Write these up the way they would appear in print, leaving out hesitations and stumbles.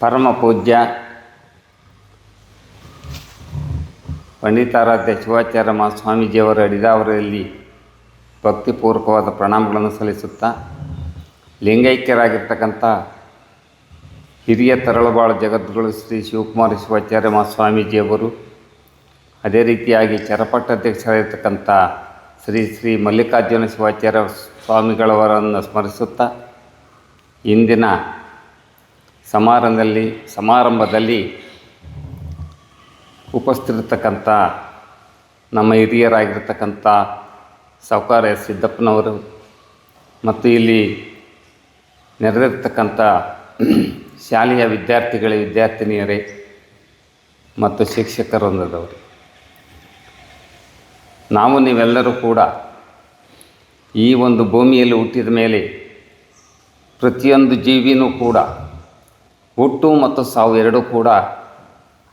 ಪರಮ ಪೂಜ್ಯ ಪಂಡಿತಾರಾಧ್ಯ ಶಿವಾಚಾರ್ಯ ಮಹಾಸ್ವಾಮೀಜಿಯವರ ಅಡಿದಾವರಲ್ಲಿ ಭಕ್ತಿಪೂರ್ವಕವಾದ ಪ್ರಣಾಮಗಳನ್ನು ಸಲ್ಲಿಸುತ್ತಾ, ಲಿಂಗೈಕ್ಯರಾಗಿರ್ತಕ್ಕಂಥ ಹಿರಿಯ ತರಳಬಾಳು ಜಗದ್ಗುರು ಶ್ರೀ ಶಿವಕುಮಾರ ಶಿವಾಚಾರ್ಯ ಮಹಾಸ್ವಾಮೀಜಿಯವರು, ಅದೇ ರೀತಿಯಾಗಿ ಚರಪಟ್ಟಾಧ್ಯಕ್ಷರಾಗಿರ್ತಕ್ಕಂಥ ಶ್ರೀ ಮಲ್ಲಿಕಾರ್ಜುನ ಶಿವಾಚಾರ್ಯ ಸ್ವಾಮಿಗಳವರನ್ನು ಸ್ಮರಿಸುತ್ತಾ, ಇಂದಿನ ಸಮಾರಂಭದಲ್ಲಿ ಉಪಸ್ಥಿತಿರ್ತಕ್ಕಂಥ ನಮ್ಮ ಹಿರಿಯರಾಗಿರ್ತಕ್ಕಂಥ ಸಾಹುಕಾರ ಸಿದ್ದಪ್ಪನವರು ಮತ್ತು ಇಲ್ಲಿ ನೆರೆದಿರ್ತಕ್ಕಂಥ ಶಾಲೆಯ ವಿದ್ಯಾರ್ಥಿನಿಯರೇ ಮತ್ತು ಶಿಕ್ಷಕರೊಂದದವರು, ನಾವು ನೀವೆಲ್ಲರೂ ಕೂಡ ಈ ಒಂದು ಭೂಮಿಯಲ್ಲಿ ಹುಟ್ಟಿದ ಮೇಲೆ ಪ್ರತಿಯೊಂದು ಜೀವಿನೂ ಕೂಡ ಹುಟ್ಟು ಮತ್ತು ಸಾವು ಎರಡೂ ಕೂಡ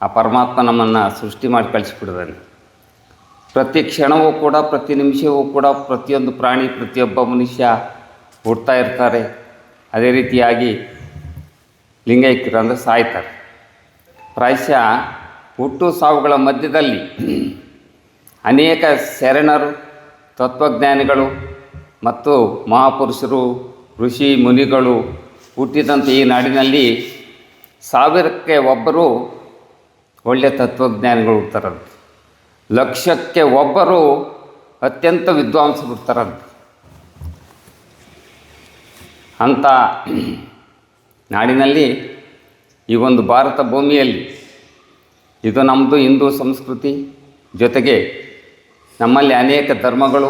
ಆ ಪರಮಾತ್ಮ ನಮ್ಮನ್ನು ಸೃಷ್ಟಿ ಮಾಡಿ ಕಳಿಸಿಬಿಟ್ಟಿದ್ದಾನೆ. ಪ್ರತಿ ಕ್ಷಣವೂ ಕೂಡ, ಪ್ರತಿ ನಿಮಿಷವೂ ಕೂಡ ಪ್ರತಿಯೊಂದು ಪ್ರಾಣಿ, ಪ್ರತಿಯೊಬ್ಬ ಮನುಷ್ಯ ಹುಡ್ತಾ ಇರ್ತಾರೆ. ಅದೇ ರೀತಿಯಾಗಿ ಲಿಂಗೈಕ್ಯರು ಅಂದರೆ ಸಾಯ್ತಾರೆ. ಪ್ರಾಯಶಃ ಹುಟ್ಟು ಸಾವುಗಳ ಮಧ್ಯದಲ್ಲಿ ಅನೇಕ ಶರಣರು, ತತ್ವಜ್ಞಾನಿಗಳು ಮತ್ತು ಮಹಾಪುರುಷರು, ಋಷಿ ಮುನಿಗಳು ಹುಟ್ಟಿದಂಥ ಈ ನಾಡಿನಲ್ಲಿ 1000ಕ್ಕೆ ಒಬ್ಬರು ಒಳ್ಳೆಯ ತತ್ವಜ್ಞಾನಿಗಳು ಹುಡ್ತಾರಂತೆ, 1,00,000ಕ್ಕೆ ಒಬ್ಬರು ಅತ್ಯಂತ ವಿದ್ವಾಂಸರು ಹುಡ್ತಾರಂತೆ. ಅಂಥ ನಾಡಿನಲ್ಲಿ ಈ ಒಂದು ಭಾರತ ಭೂಮಿಯಲ್ಲಿ ಇದು ನಮ್ಮದು ಹಿಂದೂ ಸಂಸ್ಕೃತಿ, ಜೊತೆಗೆ ನಮ್ಮಲ್ಲಿ ಅನೇಕ ಧರ್ಮಗಳು,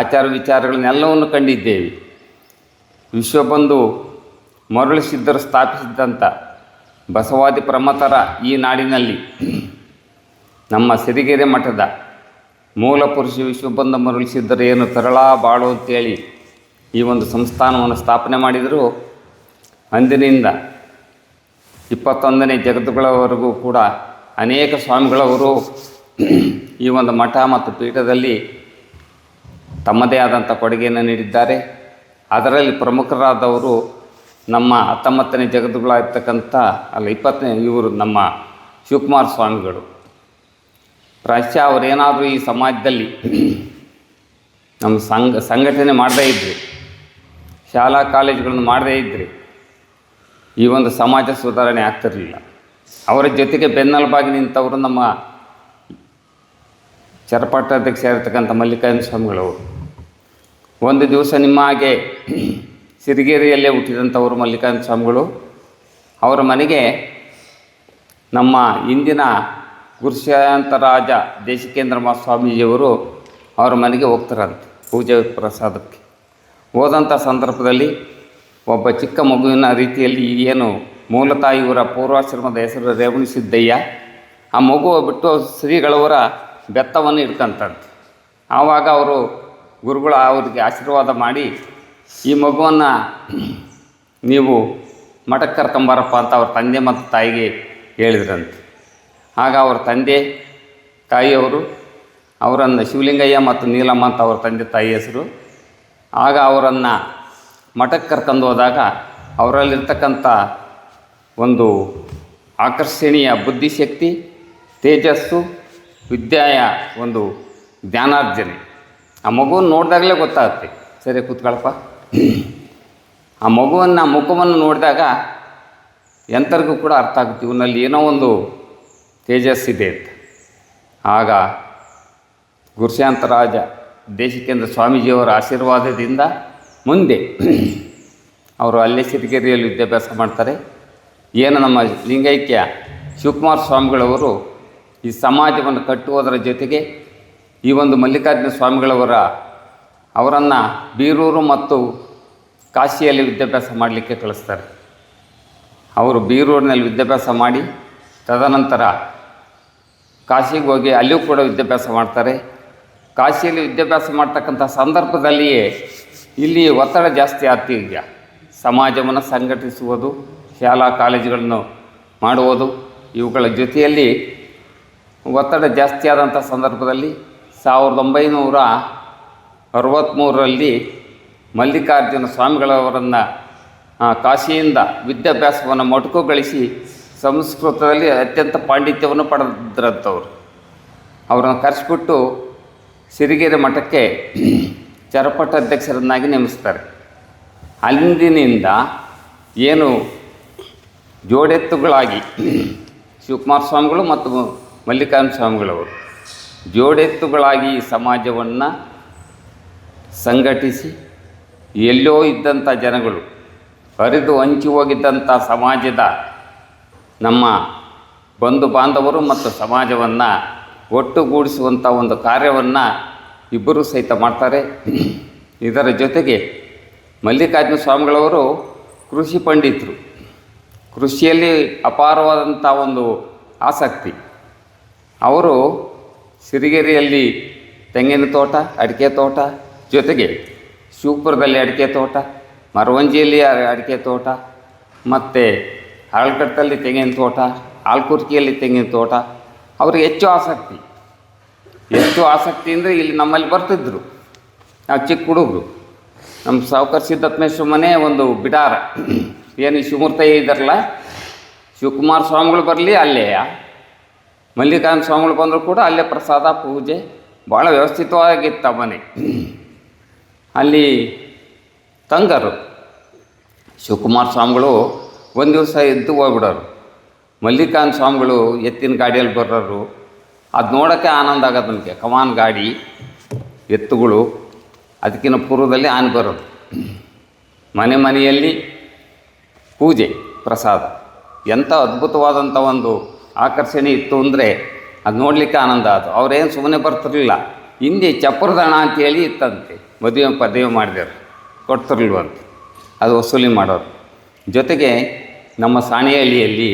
ಆಚಾರ ವಿಚಾರಗಳನ್ನೆಲ್ಲವನ್ನು ಕಂಡಿದ್ದೇವೆ. ವಿಶ್ವಬಂಧು ಮರುಳಸಿದ್ದರು ಸ್ಥಾಪಿಸಿದ್ದಂಥ ಬಸವಾದಿ ಪ್ರಮಥರ ಈ ನಾಡಿನಲ್ಲಿ ನಮ್ಮ ಸಿರಿಗೆರೆ ಮಠದ ಮೂಲ ಪುರುಷ ವಿಶ್ವಬಂಧು ಮರುಳಸಿದ್ದರು ಏನು ತರಳಬಾಳು ಅಂತೇಳಿ ಈ ಒಂದು ಸಂಸ್ಥಾನವನ್ನು ಸ್ಥಾಪನೆ ಮಾಡಿದರು. ಅಂದಿನಿಂದ 21ನೇ ಜಗದ್ಗುರುವರೆಗೂ ಕೂಡ ಅನೇಕ ಸ್ವಾಮಿಗಳವರು ಈ ಒಂದು ಮಠ ಮತ್ತು ಪೀಠದಲ್ಲಿ ತಮ್ಮದೇ ಆದಂಥ ಕೊಡುಗೆಯನ್ನು ನೀಡಿದ್ದಾರೆ. ಅದರಲ್ಲಿ ಪ್ರಮುಖರಾದವರು ನಮ್ಮ 19ನೇ ಜಗದ್ಗುರುಗಳಾಗಿರ್ತಕ್ಕಂಥ 20ನೇ ಇವರು ನಮ್ಮ ಶಿವಕುಮಾರ ಸ್ವಾಮಿಗಳು. ಪ್ರಾಯಶಃ ಅವರೇನಾದರೂ ಈ ಸಮಾಜದಲ್ಲಿ ನಮ್ಮ ಸಂಘಟನೆ ಮಾಡದೇ ಇದ್ದರೆ, ಶಾಲಾ ಕಾಲೇಜುಗಳನ್ನು ಮಾಡದೇ ಇದ್ದರೆ ಈ ಒಂದು ಸಮಾಜ ಸುಧಾರಣೆ ಆಗ್ತಿರಲಿಲ್ಲ. ಅವರ ಜೊತೆಗೆ ಬೆನ್ನೆಲುಬಾಗಿ ನಿಂತವರು ನಮ್ಮ ಚರಪಟ್ಟಾಧ್ಯಕ್ಷ ಇರತಕ್ಕಂಥ ಮಲ್ಲಿಕಾರ್ಜುನ ಸ್ವಾಮಿಗಳವರು. ಒಂದು ದಿವಸ ನಿಮ್ಮ ಹಾಗೆ ಸಿರಿಗೆರೆಯಲ್ಲೇ ಹುಟ್ಟಿದಂಥವರು ಮಲ್ಲಿಕಾರ್ಜುನ ಸ್ವಾಮಿಗಳು. ಅವರ ಮನೆಗೆ ನಮ್ಮ ಇಂದಿನ ಗುರುಶಾಂತರಾಜ ದೇಶಿಕೇಂದ್ರ ಮಹಾಸ್ವಾಮೀಜಿಯವರು ಅವರ ಮನೆಗೆ ಹೋಗ್ತಾರಂತೆ ಪೂಜೆ ಪ್ರಸಾದಕ್ಕೆ. ಹೋದಂಥ ಸಂದರ್ಭದಲ್ಲಿ ಒಬ್ಬ ಚಿಕ್ಕ ಮಗುವಿನ ರೀತಿಯಲ್ಲಿ, ಏನು ಮೂಲತಃ ಇವರ ಪೂರ್ವಾಶ್ರಮದ ಹೆಸರು ರೇವಣಸಿದ್ದಯ್ಯ, ಆ ಮಗು ಬಿಟ್ಟು ಶ್ರೀಗಳವರ ಬೆತ್ತವನ್ನು ಇಟ್ಕೊಂತಂತೆ. ಆವಾಗ ಅವರು ಗುರುಗಳು ಅವರಿಗೆ ಆಶೀರ್ವಾದ ಮಾಡಿ, ಈ ಮಗುವನ್ನು ನೀವು ಮಠಕ್ಕೆ ಕರ್ಕೊಂಬರಪ್ಪ ಅಂತ ಅವ್ರ ತಂದೆ ಮತ್ತು ತಾಯಿಗೆ ಹೇಳಿದ್ರಂತೆ. ಆಗ ಅವ್ರ ತಂದೆ ತಾಯಿಯವರು ಅವರನ್ನು ಶಿವಲಿಂಗಯ್ಯ ಮತ್ತು ನೀಲಮ್ಮ ಅಂತ ಅವ್ರ ತಂದೆ ತಾಯಿ ಹೆಸರು. ಆಗ ಅವರನ್ನು ಮಠಕ್ಕೆ ಕರ್ಕೊಂಡು ಹೋದಾಗ ಅವರಲ್ಲಿರ್ತಕ್ಕಂಥ ಒಂದು ಆಕರ್ಷಣೀಯ ಬುದ್ಧಿಶಕ್ತಿ, ತೇಜಸ್ಸು, ವಿದ್ಯೆಯ ಒಂದು ಜ್ಞಾನಾರ್ಜನೆ ಆ ಮಗುವನ್ನು ನೋಡಿದಾಗಲೇ ಗೊತ್ತಾಗುತ್ತೆ. ಸರಿ ಕೂತ್ಕೊಳಪ್ಪ. ಆ ಮಗುವನ್ನು ಮುಖವನ್ನು ನೋಡಿದಾಗ ಎಂಥರಿಗೂ ಕೂಡ ಅರ್ಥ ಆಗುತ್ತೆ, ಇವನಲ್ಲಿ ಏನೋ ಒಂದು ತೇಜಸ್ಸಿದೆ ಅಂತ. ಆಗ ಗುರುಶಾಂತರಾಜ ದೇಶಿಕೇಂದ್ರ ಸ್ವಾಮೀಜಿಯವರ ಆಶೀರ್ವಾದದಿಂದ ಮುಂದೆ ಅವರು ಅಲ್ಲೇ ಸಿರಿಗೆರೆಯಲ್ಲಿ ವಿದ್ಯಾಭ್ಯಾಸ ಮಾಡ್ತಾರೆ. ಏನು ನಮ್ಮ ಲಿಂಗೈಕ್ಯ ಶಿವಕುಮಾರ ಸ್ವಾಮಿಗಳವರು ಈ ಸಮಾಜವನ್ನು ಕಟ್ಟುವುದರ ಜೊತೆಗೆ ಈ ಒಂದು ಮಲ್ಲಿಕಾರ್ಜುನ ಸ್ವಾಮಿಗಳವರ ಅವರನ್ನು ಬೀರೂರು ಮತ್ತು ಕಾಶಿಯಲ್ಲಿ ವಿದ್ಯಾಭ್ಯಾಸ ಮಾಡಲಿಕ್ಕೆ ಕಳಿಸ್ತಾರೆ. ಅವರು ಬೀರೂರಿನಲ್ಲಿ ವಿದ್ಯಾಭ್ಯಾಸ ಮಾಡಿ ತದನಂತರ ಕಾಶಿಗೆ ಹೋಗಿ ಅಲ್ಲಿಯೂ ಕೂಡ ವಿದ್ಯಾಭ್ಯಾಸ ಮಾಡ್ತಾರೆ. ಕಾಶಿಯಲ್ಲಿ ವಿದ್ಯಾಭ್ಯಾಸ ಮಾಡ್ತಕ್ಕಂಥ ಸಂದರ್ಭದಲ್ಲಿಯೇ ಇಲ್ಲಿ ಒತ್ತಡ ಜಾಸ್ತಿ ಆಗ್ತಿದೆಯಾ, ಸಮಾಜವನ್ನು ಸಂಘಟಿಸುವುದು, ಶಾಲಾ ಕಾಲೇಜುಗಳನ್ನು ಮಾಡುವುದು, ಇವುಗಳ ಜೊತೆಯಲ್ಲಿ ಒತ್ತಡ ಜಾಸ್ತಿ ಆದಂಥ ಸಂದರ್ಭದಲ್ಲಿ 1963ರಲ್ಲಿ ಮಲ್ಲಿಕಾರ್ಜುನ ಸ್ವಾಮಿಗಳವರನ್ನು ಕಾಶಿಯಿಂದ ವಿದ್ಯಾಭ್ಯಾಸವನ್ನು ಮೊಟಕುಗೊಳಿಸಿ ಸಂಸ್ಕೃತದಲ್ಲಿ ಅತ್ಯಂತ ಪಾಂಡಿತ್ಯವನ್ನು ಪಡೆದ್ರಂಥವ್ರು. ಅವರನ್ನು ಕರೆಸಿಬಿಟ್ಟು ಸಿರಿಗೆರೆ ಮಠಕ್ಕೆ ಚರಪಟ್ಟಾಧ್ಯಕ್ಷರನ್ನಾಗಿ ನೇಮಿಸ್ತಾರೆ. ಅಂದಿನಿಂದ ಏನು ಜೋಡೆತ್ತುಗಳಾಗಿ ಶಿವಕುಮಾರ ಸ್ವಾಮಿಗಳು ಮತ್ತು ಮಲ್ಲಿಕಾರ್ಜುನ ಸ್ವಾಮಿಗಳವರು ಜೋಡೆತ್ತುಗಳಾಗಿ ಸಮಾಜವನ್ನು ಸಂಘಟಿಸಿ ಎಲ್ಲೋ ಇದ್ದಂಥ ಜನಗಳು ಹರಿದು ಹಂಚಿ ಹೋಗಿದ್ದಂಥ ಸಮಾಜದ ನಮ್ಮ ಬಂಧು ಬಾಂಧವರು ಮತ್ತು ಸಮಾಜವನ್ನು ಒಟ್ಟುಗೂಡಿಸುವಂಥ ಒಂದು ಕಾರ್ಯವನ್ನು ಇಬ್ಬರೂ ಸಹಿತ ಮಾಡ್ತಾರೆ. ಇದರ ಜೊತೆಗೆ ಮಲ್ಲಿಕಾರ್ಜುನ ಸ್ವಾಮಿಗಳವರು ಕೃಷಿ ಪಂಡಿತರು. ಕೃಷಿಯಲ್ಲಿ ಅಪಾರವಾದಂಥ ಒಂದು ಆಸಕ್ತಿ. ಅವರು ಸಿರಿಗೆರೆಯಲ್ಲಿ ತೆಂಗಿನ ತೋಟ, ಅಡಿಕೆ ತೋಟ, ಜೊತೆಗೆ ಶಿವಪುರದಲ್ಲಿ ಅಡಿಕೆ ತೋಟ, ಮರವಂಜಿಯಲ್ಲಿ ಅಡಿಕೆ ತೋಟ, ಮತ್ತು ಹರಳಕಟ್ಟಲ್ಲಿ ತೆಂಗಿನ ತೋಟ, ಆಲ್ಕುರ್ಕಿಯಲ್ಲಿ ತೆಂಗಿನ ತೋಟ. ಅವ್ರಿಗೆ ಹೆಚ್ಚು ಆಸಕ್ತಿ ಅಂದರೆ ಇಲ್ಲಿ ನಮ್ಮಲ್ಲಿ ಬರ್ತಿದ್ದರು. ನಾವು ಚಿಕ್ಕ ಹುಡುಗರು. ನಮ್ಮ ಸಾವುಕಾರ ಸಿದ್ದಪ್ಪನೇಶ್ವರ ಮನೆ ಒಂದು ಬಿಡಾರ. ಏನು ಶಿವಮೂರ್ತಿ ಇದ್ದಾರಲ್ಲ, ಶಿವಕುಮಾರ ಸ್ವಾಮಿಗಳು ಬರಲಿ ಅಲ್ಲೇ, ಮಲ್ಲಿಕಾರ್ಜುನ ಸ್ವಾಮಿಗಳು ಬಂದರೂ ಕೂಡ ಅಲ್ಲೇ ಪ್ರಸಾದ ಪೂಜೆ ಭಾಳ ವ್ಯವಸ್ಥಿತವಾಗಿತ್ತು ಆ ಮನೆ. ಅಲ್ಲಿ ತಂಗರು ಶಿವಕುಮಾರ ಸ್ವಾಮಿಗಳು ಒಂದು ದಿವಸ ಎದ್ದು ಹೋಗ್ಬಿಡೋರು. ಮಲ್ಲಿಕಾರ್ಜುನ ಸ್ವಾಮಿಗಳು ಎತ್ತಿನ ಗಾಡಿಯಲ್ಲಿ ಬರೋರು. ಅದು ನೋಡೋಕ್ಕೆ ಆನಂದ ಆಗೋದು ನನಗೆ. ಕಮಾನ್ ಗಾಡಿ, ಎತ್ತುಗಳು, ಅದಕ್ಕಿಂತ ಪೂರ್ವದಲ್ಲಿ ಆನೆ ಬರೋದು. ಮನೆಯಲ್ಲಿ ಪೂಜೆ ಪ್ರಸಾದ ಎಂಥ ಅದ್ಭುತವಾದಂಥ ಒಂದು ಆಕರ್ಷಣೆ ಇತ್ತು ಅಂದರೆ ಅದು ನೋಡಲಿಕ್ಕೆ ಆನಂದ ಆಯಿತು. ಅವರೇನು ಸುಮ್ಮನೆ ಬರ್ತಿರಲಿಲ್ಲ. ಹಿಂದೆ ಚಪ್ಪರದಣ ಅಂತೇಳಿ ಇತ್ತಂತೆ. ಮದುವೆ ಮಾಡಿದರು, ಕೊಡ್ತಿರ್ಲಿಲ್ವಂತ. ಅದು ವಸೂಲಿ ಮಾಡೋರು. ಜೊತೆಗೆ ನಮ್ಮ ಸಾಣೆಹಳ್ಳಿಯಲ್ಲಿ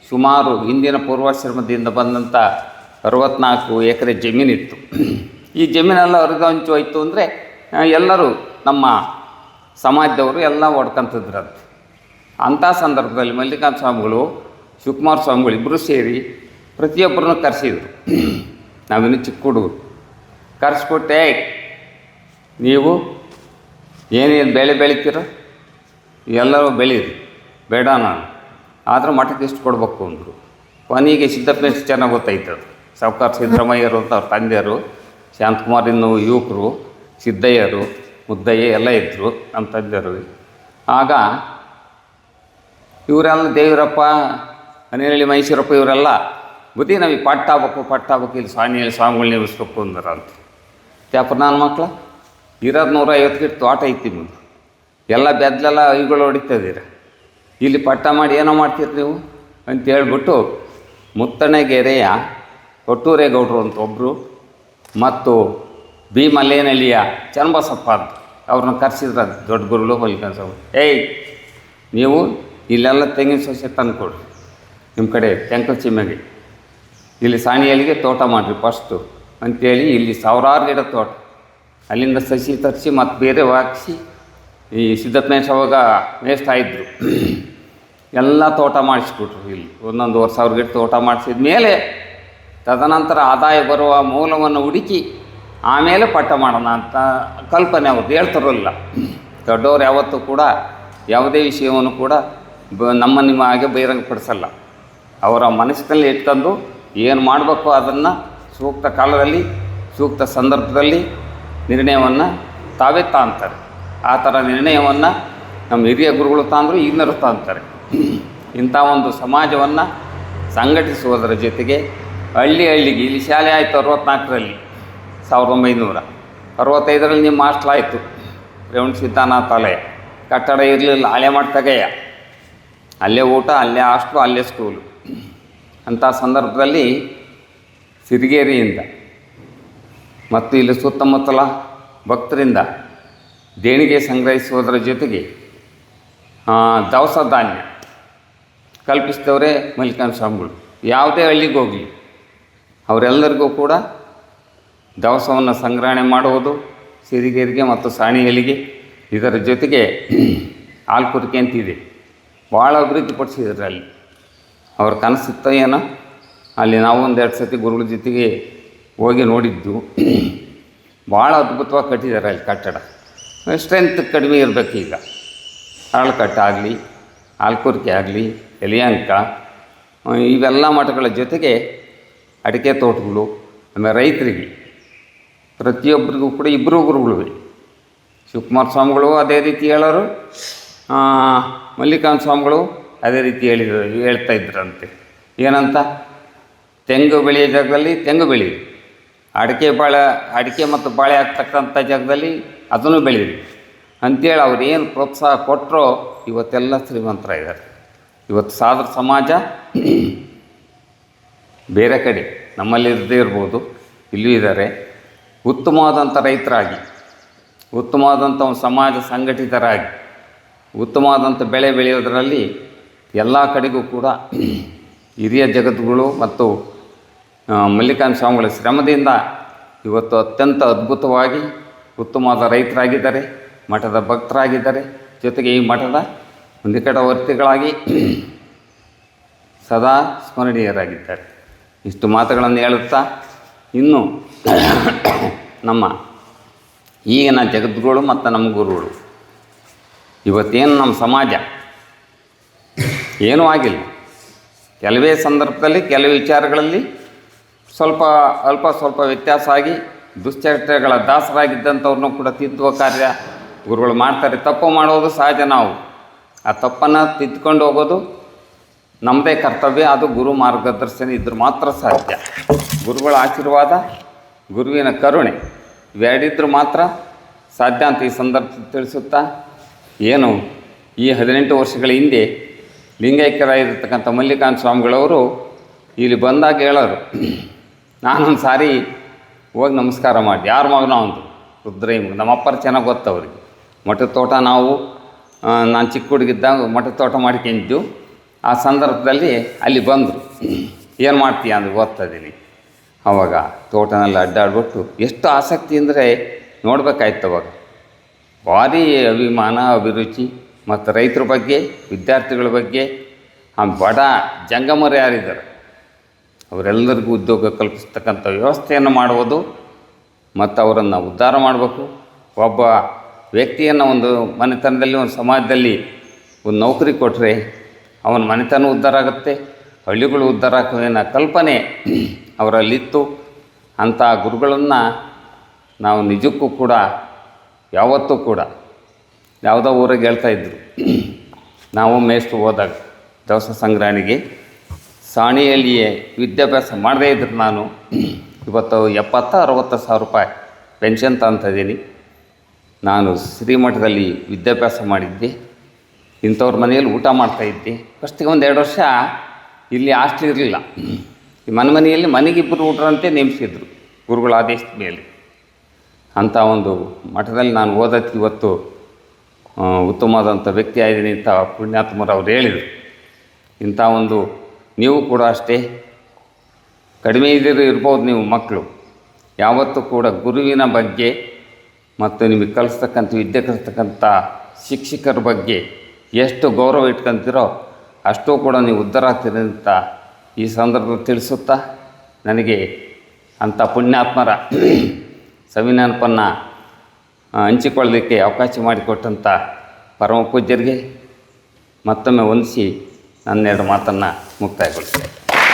ಸುಮಾರು ಹಿಂದಿನ ಪೂರ್ವಾಶ್ರಮದಿಂದ ಬಂದಂಥ 64 ಎಕರೆ ಜಮೀನಿತ್ತು. ಈ ಜಮೀನೆಲ್ಲ ಹರಿದು ಹಂಚು ಹೋಯ್ತು ಅಂದರೆ ಎಲ್ಲರೂ ನಮ್ಮ ಸಮಾಜದವರು ಎಲ್ಲ ಹೊಡ್ಕೊಂತಿದ್ರಂತೆ. ಅಂಥ ಸಂದರ್ಭದಲ್ಲಿ ಮಲ್ಲಿಕಾರ್ಜುನ ಸ್ವಾಮಿಗಳು ಶಿವಕುಮಾರ ಸ್ವಾಮಿಗಳು ಇಬ್ಬರು ಸೇರಿ ಪ್ರತಿಯೊಬ್ಬರನ್ನು ಕರೆಸಿದರು. ನಾವಿನ್ನು ಚಿಕ್ಕ ಹುಡುಗರು. ಕರೆಸ್ಬಿಟ್ಟೆ, ನೀವು ಏನೇನು ಬೆಳೆ ಬೆಳಿತೀರೋ ಎಲ್ಲರೂ ಬೆಳೀರಿ, ಬೇಡ ನಾನು ಆದರೆ ಮಠಕ್ಕೆ ಇಷ್ಟು ಕೊಡಬೇಕು ಅಂದರು. ಕೊನೆಗೆ ಸಿದ್ದಪ್ಪನೇಶ್ವರ ಚೆನ್ನಾಗಿ ಗೊತ್ತಾಯ್ತದು. ಸಾವುಕಾರ ಸಿದ್ದರಾಮಯ್ಯರು ಅಂತ ಅವ್ರ ತಂದೆಯರು, ಶಾಂತಕುಮಾರ್ ಇನ್ನೂ ಯುವಕರು, ಸಿದ್ದಯ್ಯರು, ಮುದ್ದಯ್ಯ ಎಲ್ಲ ಇದ್ದರು ನಮ್ಮ ತಂದೆಯರು. ಆಗ ಇವರೆಲ್ಲ ದೇವರಪ್ಪ, ಹನೇಹಳ್ಳಿ ಮೈಸೂರಪ್ಪ ಇವರೆಲ್ಲ ಬುದ್ಧಿ ನಮಗೆ ಪಟ್ಟಾಗಬೇಕು ಇಲ್ಲಿ ಸ್ವಾಮಿಗಳು ನೇಮಿಸ್ಬೇಕು ಅಂದ್ರಂತ. ತ್ಯಾಪ ನನ್ನ ಮಕ್ಕಳ 150 ಗಿಟ್ಟು ತೋಟ ಐತಿ ಮುಂದೆ, ಎಲ್ಲ ಬೆದ್ದಲೆಲ್ಲ ಐಗಳು ಹೊಡಿತದೀರ, ಇಲ್ಲಿ ಪಟ್ಟ ಮಾಡಿ ಏನೋ ಮಾಡ್ತೀರಿ ನೀವು ಅಂತ ಹೇಳ್ಬಿಟ್ಟು ಮುತ್ತಣಗೆರೆಯ ಕೊಟ್ಟೂರೇಗೌಡರು ಅಂತ ಒಬ್ಬರು ಮತ್ತು ಬಿ ಮಲ್ಲೇನಹಳ್ಳಿಯ ಚನ್ನಬಸಪ್ಪ ಅಂತ ಅವ್ರನ್ನ ಕರೆಸಿದ್ರ ದೊಡ್ಡ ಗುರುಗಳು ಮಲ್ಲಿಕಾರ್ಜುನ ಸ್ವಾಮಿ. ನೀವು ಇಲ್ಲೆಲ್ಲ ತೆಂಗಿನ ಸೊಸೆ ತಂದುಕೊಡ್ರಿ, ನಿಮ್ಮ ಕಡೆ ತೆಂಕಚಿಮ್ಮೆಗೆ ಇಲ್ಲಿ ಸಾಣಿಯಲ್ಲಿಗೆ ತೋಟ ಮಾಡಿರಿ ಫಸ್ಟು ಅಂಥೇಳಿ ಇಲ್ಲಿ 1000 ಗಿಡ ತೋಟ. ಅಲ್ಲಿಂದ ಸಸಿ ತರಿಸಿ ಮತ್ತು ಬೇರೆ ಹಾಕಿಸಿ ಈ ಸಿದ್ದಪ್ಪನೇಶ್ವರ ಅವಾಗ ಮೇಷ್ಟಾಯಿದ್ರು. ಎಲ್ಲ ತೋಟ ಮಾಡಿಸ್ಬಿಟ್ರು. ಇಲ್ಲಿ 1,500 ಗಿಡ ತೋಟ ಮಾಡಿಸಿದ ಮೇಲೆ ತದನಂತರ ಆದಾಯ ಬರುವ ಮೂಲವನ್ನು ಹುಡುಕಿ ಆಮೇಲೆ ಪಟ್ಟ ಮಾಡೋಣ ಅಂತ ಕಲ್ಪನೆ ಅವ್ರದ್ದು. ಹೇಳ್ತಾರಲ್ಲ, ದೊಡ್ಡವರು ಯಾವತ್ತೂ ಕೂಡ ಯಾವುದೇ ವಿಷಯವನ್ನು ಕೂಡ ನಿಮ್ಮ ಹಾಗೆ ಬಹಿರಂಗಪಡಿಸಲ್ಲ. ಅವರ ಮನಸ್ಸಿನಲ್ಲಿ ಇಟ್ಕೊಂಡು ಏನು ಮಾಡಬೇಕು ಅದನ್ನು ಸೂಕ್ತ ಕಾಲದಲ್ಲಿ ಸೂಕ್ತ ಸಂದರ್ಭದಲ್ಲಿ ನಿರ್ಣಯವನ್ನು ತಾವೇ ತಾಂತಾರೆ. ಆ ಥರ ನಿರ್ಣಯವನ್ನು ನಮ್ಮ ಹಿರಿಯ ಗುರುಗಳು ತಾಂದರು, ಈಗಿನರು ತಾಂತಾರೆ. ಇಂಥ ಒಂದು ಸಮಾಜವನ್ನು ಸಂಘಟಿಸುವುದರ ಜೊತೆಗೆ ಹಳ್ಳಿಗೆ ಇಲ್ಲಿ ಶಾಲೆ ಆಯಿತು 64ರಲ್ಲಿ, 1965ರಲ್ಲಿ ನಿಮ್ಮ ಹಾಸ್ಟೆಲ್ ಆಯಿತು, ರೇವಣ ಸಿದ್ಧಾನಾಥಾಲಯ. ಕಟ್ಟಡ ಇರಲಿಲ್ಲ, ಹಳೆ ಮಟ್ಟಗೆಯ, ಅಲ್ಲೇ ಊಟ, ಅಲ್ಲೇ ಹಾಸ್ಟೆಲು, ಅಲ್ಲೇ ಸ್ಕೂಲು. ಅಂಥ ಸಂದರ್ಭದಲ್ಲಿ ಸಿರಿಗೆರೆಯಿಂದ ಮತ್ತು ಇಲ್ಲಿ ಸುತ್ತಮುತ್ತಲ ಭಕ್ತರಿಂದ ದೇಣಿಗೆ ಸಂಗ್ರಹಿಸುವುದರ ಜೊತೆಗೆ ದವಸ ಧಾನ್ಯ ಕಲ್ಪಿಸಿದವರೇ ಮಲ್ಲಿಕಾರ್ಜುನ ಸ್ವಾಮಿಗಳು. ಯಾವುದೇ ಹಳ್ಳಿಗೆ ಹೋಗಲಿ ಅವರೆಲ್ಲರಿಗೂ ಕೂಡ ದವಸವನ್ನು ಸಂಗ್ರಹಣೆ ಮಾಡುವುದು ಸಿರಿಗೆರೆಗೆ ಮತ್ತು ಸಾಣಿಹಳ್ಳಿಗೆ. ಇದರ ಜೊತೆಗೆ ಆಲ್ಕುರ್ಕೆ ಅಂತಿದೆ, ಭಾಳ ಅಭಿವೃದ್ಧಿಪಡಿಸಿದ್ರು. ಅಲ್ಲಿ ಅವ್ರ ಕನಸಿತ್ತೋ ಏನೋ. ಅಲ್ಲಿ ನಾವು 1-2 ಸತಿ ಗುರುಗಳ ಜೊತೆಗೆ ಹೋಗಿ ನೋಡಿದ್ದು. ಭಾಳ ಅದ್ಭುತವಾಗಿ ಕಟ್ಟಿದ್ದಾರೆ ಅಲ್ಲಿ ಕಟ್ಟಡ. ಸ್ಟ್ರೆಂತ್ ಕಡಿಮೆ ಇರಬೇಕು. ಈಗ ಅರಳಕಟ್ಟಾಗಲಿ, ಆಲ್ಕುರ್ಕೆ ಆಗಲಿ, ಯಲಹಂಕ, ಇವೆಲ್ಲ ಮಠಗಳ ಜೊತೆಗೆ ಅಡಿಕೆ ತೋಟಗಳು, ಆಮೇಲೆ ರೈತರಿಗೆ ಪ್ರತಿಯೊಬ್ಬರಿಗೂ ಕೂಡ ಇಬ್ಬರು ಗುರುಗಳಿವೆ. ಶಿವಕುಮಾರ ಸ್ವಾಮಿಗಳು ಅದೇ ರೀತಿ ಹೇಳೋರು, ಮಲ್ಲಿಕಾರ್ಜುನ ಸ್ವಾಮಿಗಳು ಅದೇ ರೀತಿ ಹೇಳ್ತಾ ಇದ್ರಂತೆ. ಏನಂತ, ತೆಂಗು ಬೆಳೆಯೋ ಜಾಗದಲ್ಲಿ ತೆಂಗು ಬೆಳೀರಿ, ಅಡಿಕೆ ಮತ್ತು ಬಾಳೆ ಆಗ್ತಕ್ಕಂಥ ಜಾಗದಲ್ಲಿ ಅದನ್ನು ಬೆಳೀರಿ ಅಂಥೇಳಿ ಅವ್ರು ಏನು ಪ್ರೋತ್ಸಾಹ ಕೊಟ್ಟರೋ ಇವತ್ತೆಲ್ಲ ಶ್ರೀಮಂತರಾಗಿದ್ದಾರೆ. ಇವತ್ತು ಸಾಧು ಸಮಾಜ ಬೇರೆ ಕಡೆ ನಮ್ಮಲ್ಲಿ ಇರದೇ ಇರ್ಬೋದು, ಇಲ್ಲೂ ಇದ್ದಾರೆ. ಉತ್ತಮವಾದಂಥ ರೈತರಾಗಿ, ಉತ್ತಮವಾದಂಥ ಒಂದು ಸಮಾಜ ಸಂಘಟಿತರಾಗಿ, ಉತ್ತಮವಾದಂಥ ಬೆಳೆ ಬೆಳೆಯೋದರಲ್ಲಿ ಎಲ್ಲ ಕಡೆಗೂ ಕೂಡ ಹಿರಿಯ ಜಗತ್ತುಗಳು ಮತ್ತು ಮಲ್ಲಿಕಾರ್ಜುನ ಸ್ವಾಮಿಗಳ ಶ್ರಮದಿಂದ ಇವತ್ತು ಅತ್ಯಂತ ಅದ್ಭುತವಾಗಿ ಉತ್ತಮವಾದ ರೈತರಾಗಿದ್ದಾರೆ, ಮಠದ ಭಕ್ತರಾಗಿದ್ದಾರೆ. ಜೊತೆಗೆ ಈ ಮಠದ ನಿಕಟವರ್ತಿಗಳಾಗಿ ಸದಾ ಸ್ಮರಣೀಯರಾಗಿದ್ದಾರೆ. ಇಷ್ಟು ಮಾತುಗಳನ್ನು ಹೇಳುತ್ತಾ ಇನ್ನು ನಮ್ಮ ಈಗಿನ ಜಗದ್ಗುರುಗಳು ಮತ್ತು ನಮ್ಮ ಗುರುಗಳು, ಇವತ್ತೇನು ನಮ್ಮ ಸಮಾಜ ಏನೂ ಆಗಿಲ್ಲ. ಕೆಲವೇ ಸಂದರ್ಭದಲ್ಲಿ ಕೆಲವು ವಿಚಾರಗಳಲ್ಲಿ ಸ್ವಲ್ಪ ವ್ಯತ್ಯಾಸ ಆಗಿ ದುಶ್ಚಟಗಳ ದಾಸರಾಗಿದ್ದಂಥವ್ರನ್ನೂ ಕೂಡ ತಿದ್ದುವ ಕಾರ್ಯ ಗುರುಗಳು ಮಾಡ್ತಾರೆ. ತಪ್ಪು ಮಾಡೋದು ಸಹಜ. ನಾವು ಆ ತಪ್ಪನ್ನು ತಿದ್ದುಕೊಂಡು ಹೋಗೋದು ನಮ್ಮದೇ ಕರ್ತವ್ಯ. ಅದು ಗುರು ಮಾರ್ಗದರ್ಶನ ಇದ್ದರೆ ಮಾತ್ರ ಸಾಧ್ಯ. ಗುರುಗಳ ಆಶೀರ್ವಾದ, ಗುರುವಿನ ಕರುಣೆ ಇವೆರಡಿದ್ರೂ ಮಾತ್ರ ಸಾಧ್ಯ ಅಂತ ಈ ಸಂದರ್ಭ ತಿಳಿಸುತ್ತಾ, ಏನು ಈ 18 ವರ್ಷಗಳ ಹಿಂದೆ ಲಿಂಗೈಕ್ಯರಾಗಿರ್ತಕ್ಕಂಥ ಮಲ್ಲಿಕಾರ್ಜುನ ಸ್ವಾಮಿಗಳವರು ಇಲ್ಲಿ ಬಂದಾಗ ಹೇಳೋರು, ನಾನೊಂದು ಸಾರಿ ಹೋಗಿ ನಮಸ್ಕಾರ ಮಾಡಿ, ಯಾರ ಮಗನೋ ಒಂದು ರುದ್ರಯ್ಯ ಮಗ, ನಮ್ಮ ಅಪ್ಪರು ಚೆನ್ನಾಗಿ ಗೊತ್ತು ಅವ್ರಿಗೆ. ಮಠದ ತೋಟ ನಾನು ಚಿಕ್ಕ ಹುಡುಗಿದ್ದಾಗ ಮಠದ ತೋಟ ಮಾಡ್ಕೊಂಡಿದ್ದು. ಆ ಸಂದರ್ಭದಲ್ಲಿ ಅಲ್ಲಿ ಬಂದರು. ಏನು ಮಾಡ್ತೀಯ ಅಂದ್ರೆ, ಓದ್ತಾಯಿದ್ದೀನಿ. ಆವಾಗ ತೋಟನೆಲ್ಲ ಅಡ್ಡಾಡ್ಬಿಟ್ಟು ಎಷ್ಟು ಆಸಕ್ತಿ ಅಂದರೆ ನೋಡಬೇಕಾಯ್ತು. ಅವಾಗ ಭಾರಿ ಅಭಿಮಾನ, ಅಭಿರುಚಿ ಮತ್ತು ರೈತರ ಬಗ್ಗೆ, ವಿದ್ಯಾರ್ಥಿಗಳ ಬಗ್ಗೆ, ಬಡ ಜಂಗಮರು ಯಾರಿದ್ದಾರೆ ಅವರೆಲ್ಲರಿಗೂ ಉದ್ಯೋಗ ಕಲ್ಪಿಸ್ತಕ್ಕಂಥ ವ್ಯವಸ್ಥೆಯನ್ನು ಮಾಡುವುದು ಮತ್ತು ಅವರನ್ನು ಉದ್ಧಾರ ಮಾಡಬೇಕು. ಒಬ್ಬ ವ್ಯಕ್ತಿಯನ್ನು ಒಂದು ಮನೆತನದಲ್ಲಿ, ಒಂದು ಸಮಾಜದಲ್ಲಿ ಒಂದು ನೌಕರಿ ಕೊಟ್ಟರೆ ಅವನ ಮನೆತನ ಉದ್ಧಾರ ಆಗುತ್ತೆ, ಹಳ್ಳಿಗಳು ಉದ್ಧಾರ ಆಗ್ತವೆ ಅನ್ನೋ ಕಲ್ಪನೆ ಅವರಲ್ಲಿತ್ತು. ಅಂಥ ಗುರುಗಳನ್ನು ನಾವು ನಿಜಕ್ಕೂ ಕೂಡ ಯಾವತ್ತೂ ಕೂಡ ಯಾವುದೋ ಊರಿಗೆ ಹೇಳ್ತಾಯಿದ್ರು. ನಾವು ಮೇಷ್ಟ್ರು ಹೋದಾಗ ದವಸ ಸಂಗ್ರಹಣೆಗೆ ಸಾಣಿಯಲ್ಲಿಯೇ ವಿದ್ಯಾಭ್ಯಾಸ ಮಾಡದೇ ಇದ್ರು ನಾನು ಇವತ್ತು 70-60 ಸಾವಿರ ರೂಪಾಯಿ ಪೆನ್ಷನ್ ತಗೊತಿದ್ದೀನಿ. ನಾನು ಶ್ರೀಮಠದಲ್ಲಿ ವಿದ್ಯಾಭ್ಯಾಸ ಮಾಡಿದ್ದೆ. ಇಂಥವ್ರ ಮನೆಯಲ್ಲಿ ಊಟ ಮಾಡ್ತಾಯಿದ್ದೆ. ಫಸ್ಟಿಗೆ 1-2 ವರ್ಷ ಇಲ್ಲಿ ಹಾಸ್ಟೆಲ್ ಇರಲಿಲ್ಲ. ಈ ಮನೆಯಲ್ಲಿ ಮನೆಗಿಬ್ಬರು ಊಟರಂತೆ ನೇಮಿಸಿದ್ರು ಗುರುಗಳ ಆದೇಶದ ಮೇಲೆ. ಅಂಥ ಒಂದು ಮಠದಲ್ಲಿ ನಾನು ಓದೋಕ್ಕೆ ಇವತ್ತು ಉತ್ತಮವಾದಂಥ ವ್ಯಕ್ತಿ ಆಗಿದ್ದೀನಿ ಅಂತ ಪುಣ್ಯಾತ್ಮರು ಅವ್ರು ಹೇಳಿದರು. ಇಂಥ ಒಂದು ನೀವು ಕೂಡ ಅಷ್ಟೇ, ಕಡಿಮೆ ಇರ್ಬೋದು ನೀವು ಮಕ್ಕಳು, ಯಾವತ್ತೂ ಕೂಡ ಗುರುವಿನ ಬಗ್ಗೆ ಮತ್ತು ನಿಮಗೆ ಕಲಿಸ್ತಕ್ಕಂಥ ವಿದ್ಯೆ ಕಲಿಸ್ತಕ್ಕಂಥ ಶಿಕ್ಷಕರ ಬಗ್ಗೆ ಎಷ್ಟು ಗೌರವ ಇಟ್ಕೊತೀರೋ ಅಷ್ಟೂ ಕೂಡ ನೀವು ಉದ್ಧಾರ ಆಗ್ತೀರಿ ಅಂತ ಈ ಸಂದರ್ಭದಲ್ಲಿ ತಿಳಿಸುತ್ತಾ, ನನಗೆ ಅಂಥ ಪುಣ್ಯಾತ್ಮರ ಸವಿನೆನಪನ್ನು ಹಂಚಿಕೊಳ್ಳಲಿಕ್ಕೆ ಅವಕಾಶ ಮಾಡಿಕೊಟ್ಟಂಥ ಪರಮ ಪೂಜ್ಯರಿಗೆ ಮತ್ತೊಮ್ಮೆ ವಂದಿಸಿ ನನ್ನೆರಡು ಮಾತನ್ನು ಮುಕ್ತಾಯಗೊಳಿಸ್ತೇನೆ.